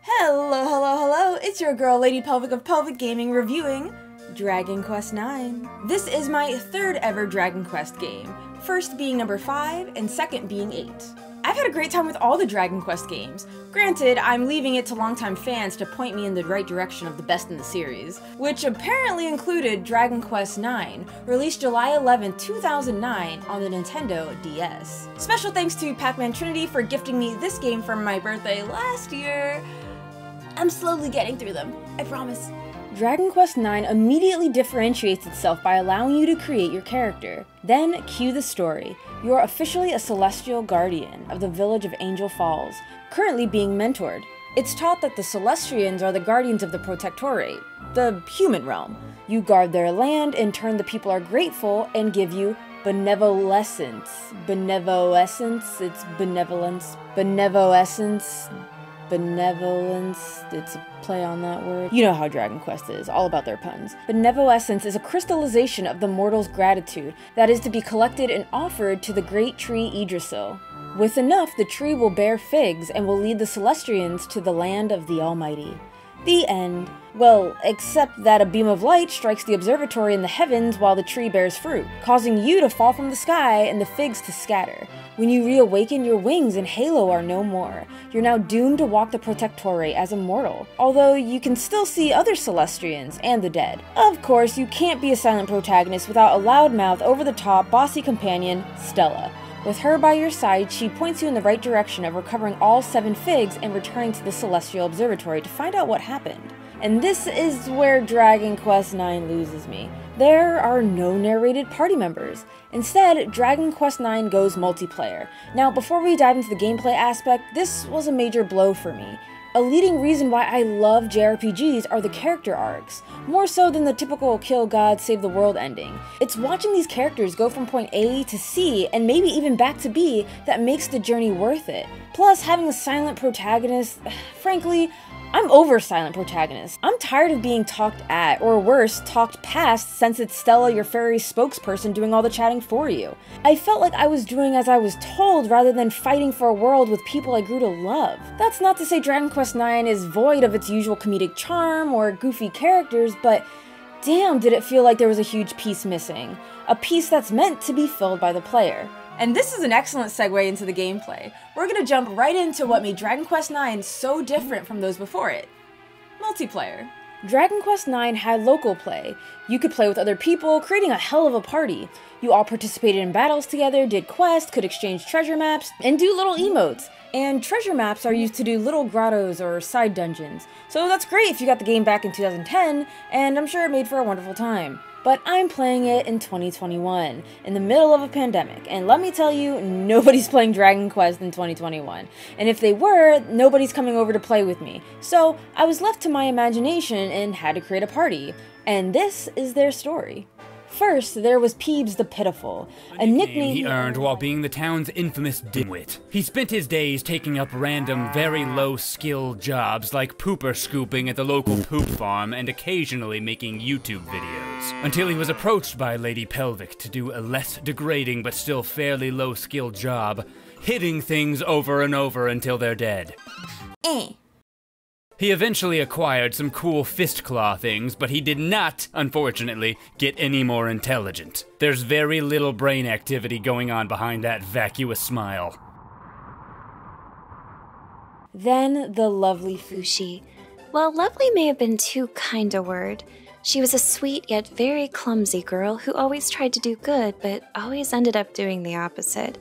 Hello, hello, hello! It's your girl, Lady Pelvic of Pelvic Gaming, reviewing Dragon Quest IX. This is my third ever Dragon Quest game, first being number 5 and second being 8. I've had a great time with all the Dragon Quest games. Granted, I'm leaving it to longtime fans to point me in the right direction of the best in the series, which apparently included Dragon Quest IX, released July 11, 2009 on the Nintendo DS. Special thanks to Pac-Man Trinity for gifting me this game for my birthday last year. I'm slowly getting through them, I promise. Dragon Quest IX immediately differentiates itself by allowing you to create your character. Then, cue the story. You are officially a celestial guardian of the village of Angel Falls, currently being mentored. It's taught that the Celestians are the guardians of the Protectorate, the human realm. You guard their land, in turn the people are grateful and give you benevolence. Benevolence, it's benevolence. Benevolence. Benevolence, it's a play on that word. You know how Dragon Quest is, all about their puns. Benevolence is a crystallization of the mortal's gratitude that is to be collected and offered to the great tree Yggdrasil. With enough, the tree will bear figs and will lead the Celestians to the land of the Almighty. The end. Well, except that a beam of light strikes the observatory in the heavens while the tree bears fruit, causing you to fall from the sky and the figs to scatter. When you reawaken, your wings and halo are no more. You're now doomed to walk the Protectorate as a mortal, although you can still see other Celestians and the dead. Of course, you can't be a silent protagonist without a loudmouth, over-the-top, bossy companion, Stella. With her by your side, she points you in the right direction of recovering all 7 figs and returning to the Celestial Observatory to find out what happened. And this is where Dragon Quest IX loses me. There are no narrated party members. Instead, Dragon Quest IX goes multiplayer. Now, before we dive into the gameplay aspect, this was a major blow for me. A leading reason why I love JRPGs are the character arcs, more so than the typical kill God save the world ending. It's watching these characters go from point A to C, and maybe even back to B, that makes the journey worth it. Plus, having a silent protagonist, frankly, I'm over silent protagonists. I'm tired of being talked at, or worse, talked past since it's Stella, your fairy spokesperson, doing all the chatting for you. I felt like I was doing as I was told rather than fighting for a world with people I grew to love. That's not to say Dragon Quest IX is void of its usual comedic charm or goofy characters, but damn did it feel like there was a huge piece missing. A piece that's meant to be filled by the player. And this is an excellent segue into the gameplay. We're gonna jump right into what made Dragon Quest IX so different from those before it. Multiplayer. Dragon Quest IX had local play. You could play with other people, creating a hell of a party. You all participated in battles together, did quests, could exchange treasure maps, and do little emotes. And treasure maps are used to do little grottos or side dungeons. So that's great if you got the game back in 2010, and I'm sure it made for a wonderful time. But I'm playing it in 2021, in the middle of a pandemic, and let me tell you, nobody's playing Dragon Quest in 2021. And if they were, nobody's coming over to play with me. So I was left to my imagination and had to create a party. And this is their story. First, there was Peebs the Pitiful, a nickname he earned while being the town's infamous dimwit. He spent his days taking up random, very low-skill jobs like pooper scooping at the local poop farm and occasionally making YouTube videos, until he was approached by Lady Pelvic to do a less degrading but still fairly low-skill job, hitting things over and over until they're dead. He eventually acquired some cool fist claw things, but he did not, unfortunately, get any more intelligent. There's very little brain activity going on behind that vacuous smile. Then the lovely Fushi. Well, lovely may have been too kind a word. She was a sweet yet very clumsy girl who always tried to do good, but always ended up doing the opposite.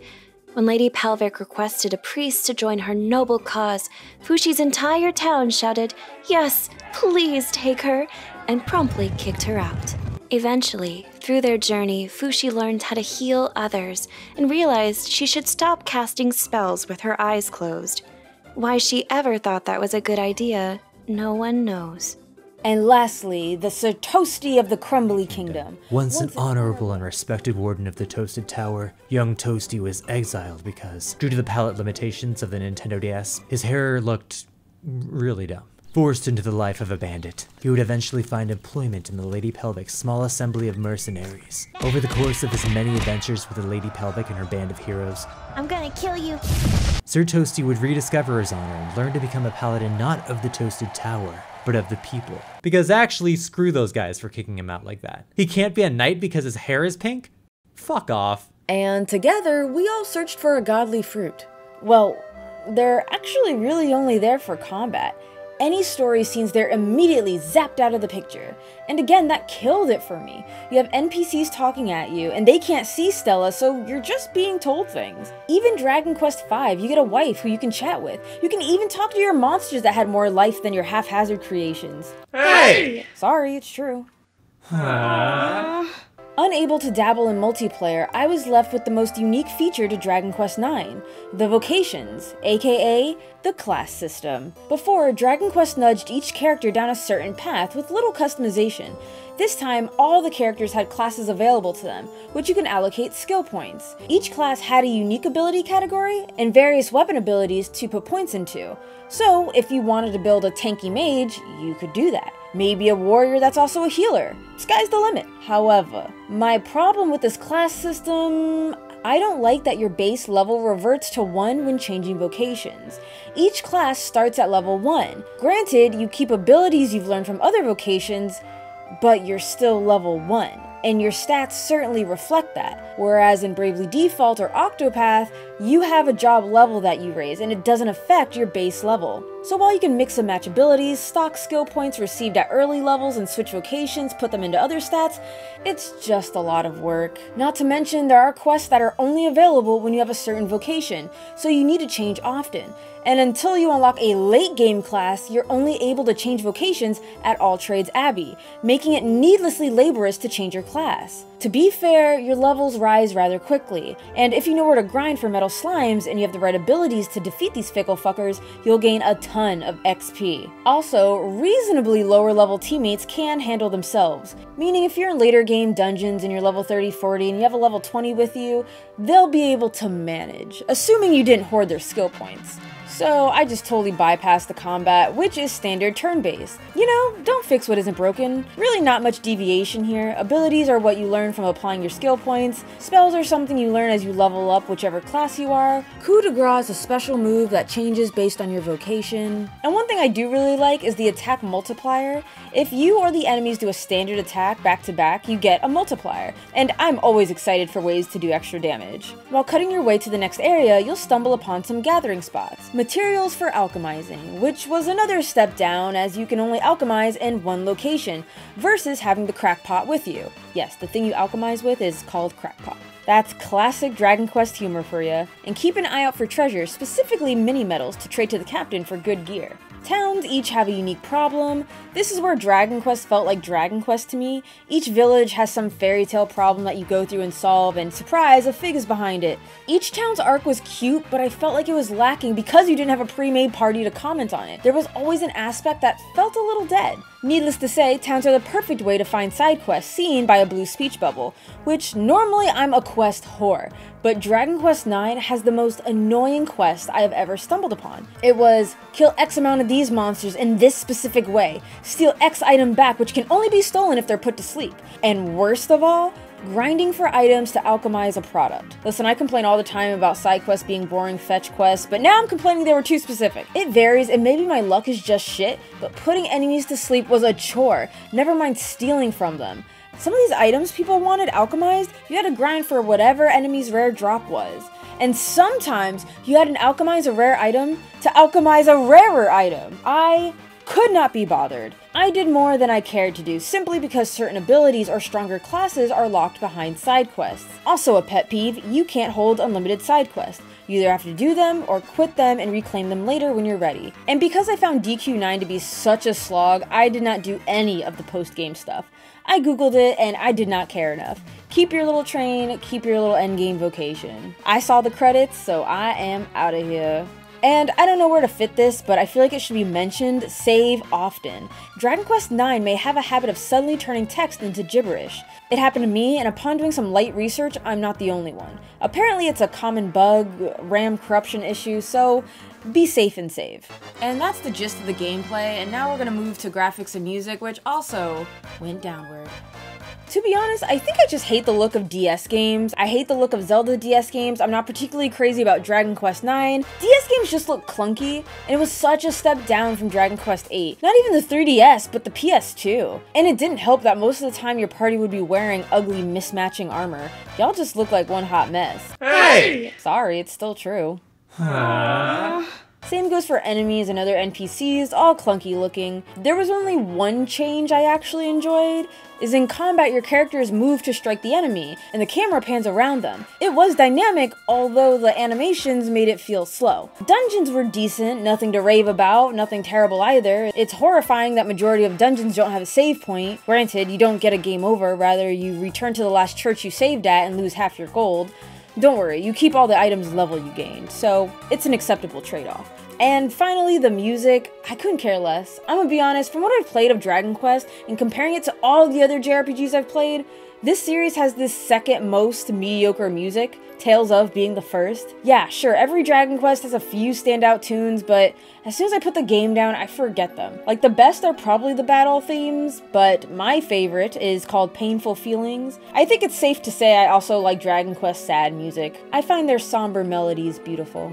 When Lady Pelvic requested a priest to join her noble cause, Fushi's entire town shouted, "Yes, please take her," and promptly kicked her out. Eventually, through their journey, Fushi learned how to heal others and realized she should stop casting spells with her eyes closed. Why she ever thought that was a good idea, no one knows. And lastly, the Sir Toasty of the Crumbly Kingdom. Once an honorable and respected warden of the Toasted Tower, young Toasty was exiled because, due to the palette limitations of the Nintendo DS, his hair looked really dumb. Forced into the life of a bandit, he would eventually find employment in the Lady Pelvic's small assembly of mercenaries. Over the course of his many adventures with the Lady Pelvic and her band of heroes, I'm gonna kill you. Sir Toasty would rediscover his honor and learn to become a paladin not of the Toasted Tower, but of the people. Because actually, screw those guys for kicking him out like that. He can't be a knight because his hair is pink? Fuck off. And together, we all searched for a godly fruit. Well, they're actually really only there for combat. Any story scenes, they're immediately zapped out of the picture. And again, that killed it for me. You have NPCs talking at you, and they can't see Stella, so you're just being told things. Even Dragon Quest V, you get a wife who you can chat with. You can even talk to your monsters that had more life than your haphazard creations. Hey! Sorry, it's true. Unable to dabble in multiplayer, I was left with the most unique feature to Dragon Quest IX, the vocations, aka the class system. Before, Dragon Quest nudged each character down a certain path with little customization. This time, all the characters had classes available to them, which you can allocate skill points. Each class had a unique ability category and various weapon abilities to put points into. So, if you wanted to build a tanky mage, you could do that. Maybe a warrior that's also a healer. Sky's the limit. However, my problem with this class system, I don't like that your base level reverts to 1 when changing vocations. Each class starts at level 1. Granted, you keep abilities you've learned from other vocations, but you're still level 1. And your stats certainly reflect that. Whereas in Bravely Default or Octopath, you have a job level that you raise and it doesn't affect your base level. So while you can mix and match abilities, stock skill points received at early levels and switch vocations, put them into other stats, it's just a lot of work. Not to mention there are quests that are only available when you have a certain vocation, so you need to change often. And until you unlock a late game class, you're only able to change vocations at All Trades Abbey, making it needlessly laborious to change your class. To be fair, your levels rise rather quickly, and if you know where to grind for metal slimes and you have the right abilities to defeat these fickle fuckers, you'll gain a ton of XP. Also, reasonably lower level teammates can handle themselves, meaning if you're in later game dungeons and you're level 30-40 and you have a level 20 with you, they'll be able to manage, assuming you didn't hoard their skill points. So I just totally bypassed the combat, which is standard turn-based. You know, don't fix what isn't broken. Really not much deviation here. Abilities are what you learn from applying your skill points. Spells are something you learn as you level up whichever class you are. Coup de grace is a special move that changes based on your vocation. And one thing I do really like is the attack multiplier. If you or the enemies do a standard attack back to back, you get a multiplier. And I'm always excited for ways to do extra damage. While cutting your way to the next area, you'll stumble upon some gathering spots. Materials for alchemizing, which was another step down as you can only alchemize in one location, versus having the crackpot with you. Yes, the thing you alchemize with is called crackpot. That's classic Dragon Quest humor for ya. And keep an eye out for treasures, specifically mini medals, to trade to the captain for good gear. Towns each have a unique problem. This is where Dragon Quest felt like Dragon Quest to me. Each village has some fairy tale problem that you go through and solve, and surprise, a fig is behind it. Each town's arc was cute, but I felt like it was lacking because you didn't have a pre-made party to comment on it. There was always an aspect that felt a little dead. Needless to say, towns are the perfect way to find side quests seen by a blue speech bubble, which normally I'm a quest whore, but Dragon Quest IX has the most annoying quest I have ever stumbled upon. It was, kill X amount of these monsters in this specific way, steal X item back which can only be stolen if they're put to sleep, and worst of all, grinding for items to alchemize a product. Listen, I complain all the time about side quests being boring fetch quests, but now I'm complaining they were too specific. It varies, and maybe my luck is just shit, but putting enemies to sleep was a chore, never mind stealing from them. Some of these items people wanted alchemized, you had to grind for whatever enemy's rare drop was. And sometimes you had to alchemize a rare item to alchemize a rarer item. I could not be bothered. I did more than I cared to do simply because certain abilities or stronger classes are locked behind side quests. Also a pet peeve, you can't hold unlimited side quests. You either have to do them or quit them and reclaim them later when you're ready. And because I found DQ9 to be such a slog, I did not do any of the post-game stuff. I googled it and I did not care enough. Keep your little train, keep your little endgame vocation. I saw the credits, so I am out of here. And I don't know where to fit this, but I feel like it should be mentioned, save often. Dragon Quest IX may have a habit of suddenly turning text into gibberish. It happened to me, and upon doing some light research, I'm not the only one. Apparently it's a common bug, RAM corruption issue, so be safe and save. And that's the gist of the gameplay, and now we're gonna move to graphics and music, which also went downward. To be honest, I think I just hate the look of DS games. I hate the look of Zelda DS games. I'm not particularly crazy about Dragon Quest IX. DS games just look clunky, and it was such a step down from Dragon Quest VIII. Not even the 3DS, but the PS2. And it didn't help that most of the time your party would be wearing ugly, mismatching armor. Y'all just look like one hot mess. Hey! Sorry, it's still true. Aww. Same goes for enemies and other NPCs, all clunky looking. There was only one change I actually enjoyed, is in combat your characters move to strike the enemy, and the camera pans around them. It was dynamic, although the animations made it feel slow. Dungeons were decent, nothing to rave about, nothing terrible either. It's horrifying that majority of dungeons don't have a save point. Granted, you don't get a game over, rather you return to the last church you saved at and lose half your gold. Don't worry, you keep all the items level you gained, so it's an acceptable trade-off. And finally, the music, I couldn't care less. I'm gonna be honest, from what I've played of Dragon Quest, and comparing it to all the other JRPGs I've played, this series has the second most mediocre music, Tales of being the first. Yeah, sure, every Dragon Quest has a few standout tunes, but as soon as I put the game down, I forget them. Like, the best are probably the battle themes, but my favorite is called Painful Feelings. I think it's safe to say I also like Dragon Quest sad music. I find their somber melodies beautiful.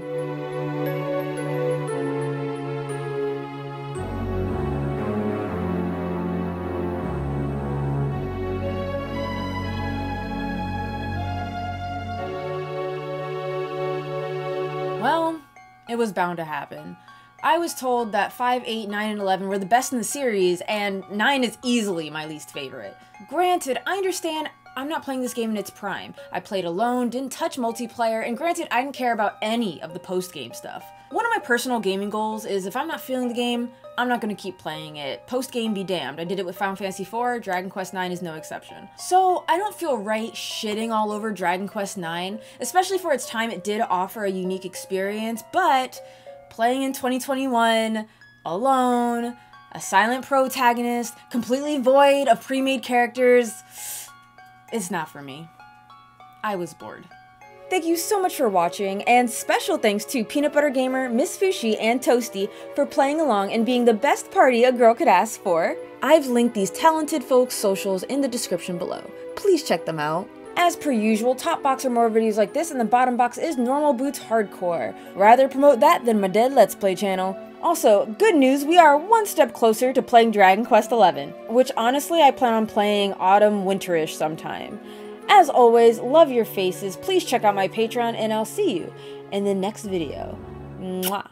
Well, it was bound to happen. I was told that 5, 8, 9, and 11 were the best in the series, and 9 is easily my least favorite. Granted, I understand I'm not playing this game in its prime. I played alone, didn't touch multiplayer, and granted, I didn't care about any of the post-game stuff. One of my personal gaming goals is if I'm not feeling the game, I'm not going to keep playing it. Post-game be damned. I did it with Final Fantasy IV, Dragon Quest IX is no exception. So I don't feel right shitting all over Dragon Quest IX, especially for its time it did offer a unique experience, but playing in 2021, alone, a silent protagonist, completely void of pre-made characters, it's not for me. I was bored. Thank you so much for watching, and special thanks to Peanut Butter Gamer, Miss Fushi, and Toasty for playing along and being the best party a girl could ask for. I've linked these talented folks' socials in the description below. Please check them out. As per usual, top box are more videos like this, and the bottom box is Normal Boots Hardcore. Rather promote that than my dead Let's Play channel. Also, good news, we are one step closer to playing Dragon Quest XI, which honestly I plan on playing autumn-winterish sometime. As always, love your faces, please check out my Patreon, and I'll see you in the next video. Mwah.